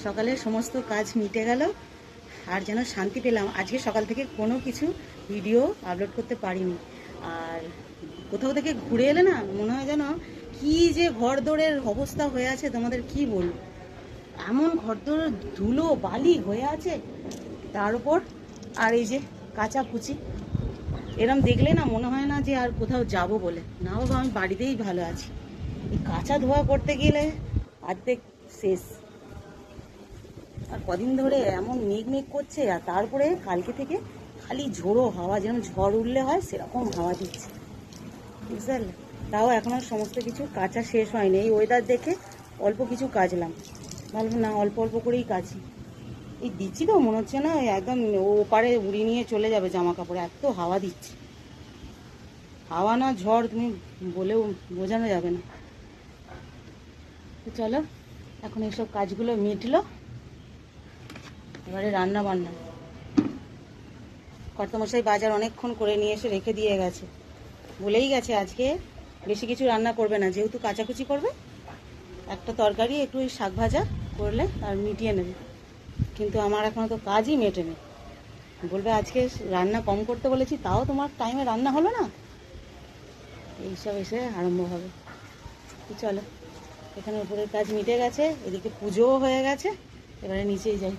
সকালে সমস্ত কাজ মিটে গেল, আর যেন শান্তি পেলাম। আজকে সকাল থেকে কোনো কিছু ভিডিও আপলোড করতে পারিনি। আর কোথাও থেকে ঘুরে এলে না মনে হয় যেন কি যে ঘরদোরের অবস্থা হয়ে আছে, তোমাদের কি বলবো। এমন ঘরদোর ধুলো বালি হয়ে আছে, তার উপর আর এই যে কাঁচা কুচি, এরম দেখলে না মনে হয় না যে আর কোথাও যাব বলে। না বাবা, আমি বাড়িতেই ভালো আছি। এই কাঁচা ধোয়া করতে গেলে অর্ধেক শেষ। আর কদিন ধরে এমন মেঘ মেঘ করছে, আর তারপরে কালকে থেকে খালি ঝোড়ো হাওয়া, যেন ঝড় উঠলে হয় সেরকম হাওয়া দিচ্ছে, বুঝতে পারলে। তাও এখন আর সমস্ত কিছু কাঁচা শেষ হয়নি। এই ওয়েদার দেখে অল্প কিছু কাচলাম, ভাবলাম না অল্প অল্প করেই কাচি। এই দিচ্ছি তো মনে হচ্ছে না একদম ওপারে উড়িয়ে নিয়ে চলে যাবে জামা কাপড়, এত হাওয়া দিচ্ছে। হাওয়া না ঝড় তুমি বলেও বোঝানো যাবে না। তো চলো, এখন এইসব কাজগুলো মিটলো, এবারে রান্না বান্না। কর্তামশাই বাজার অনেকক্ষণ করে নিয়ে এসে রেখে দিয়ে গেছে, বলেই গেছে আজকে বেশি কিছু রান্না করবে না, যেহেতু কাচাকুচি করবে। একটা তরকারি একটু ওই শাক ভাজা করলে আর মিটিয়ে নেবে। কিন্তু আমার এখনও তো কাজই মেটেনি। বলবে আজকে রান্না কম করতে বলেছি, তাও তোমার টাইমে রান্না হলো না। এইসব এসে আরম্ভ হবে। তো চলো, এখানে উপরের কাজ মিটে গেছে, এদিকে পুজোও হয়ে গেছে, এবারে নিচেই যাই।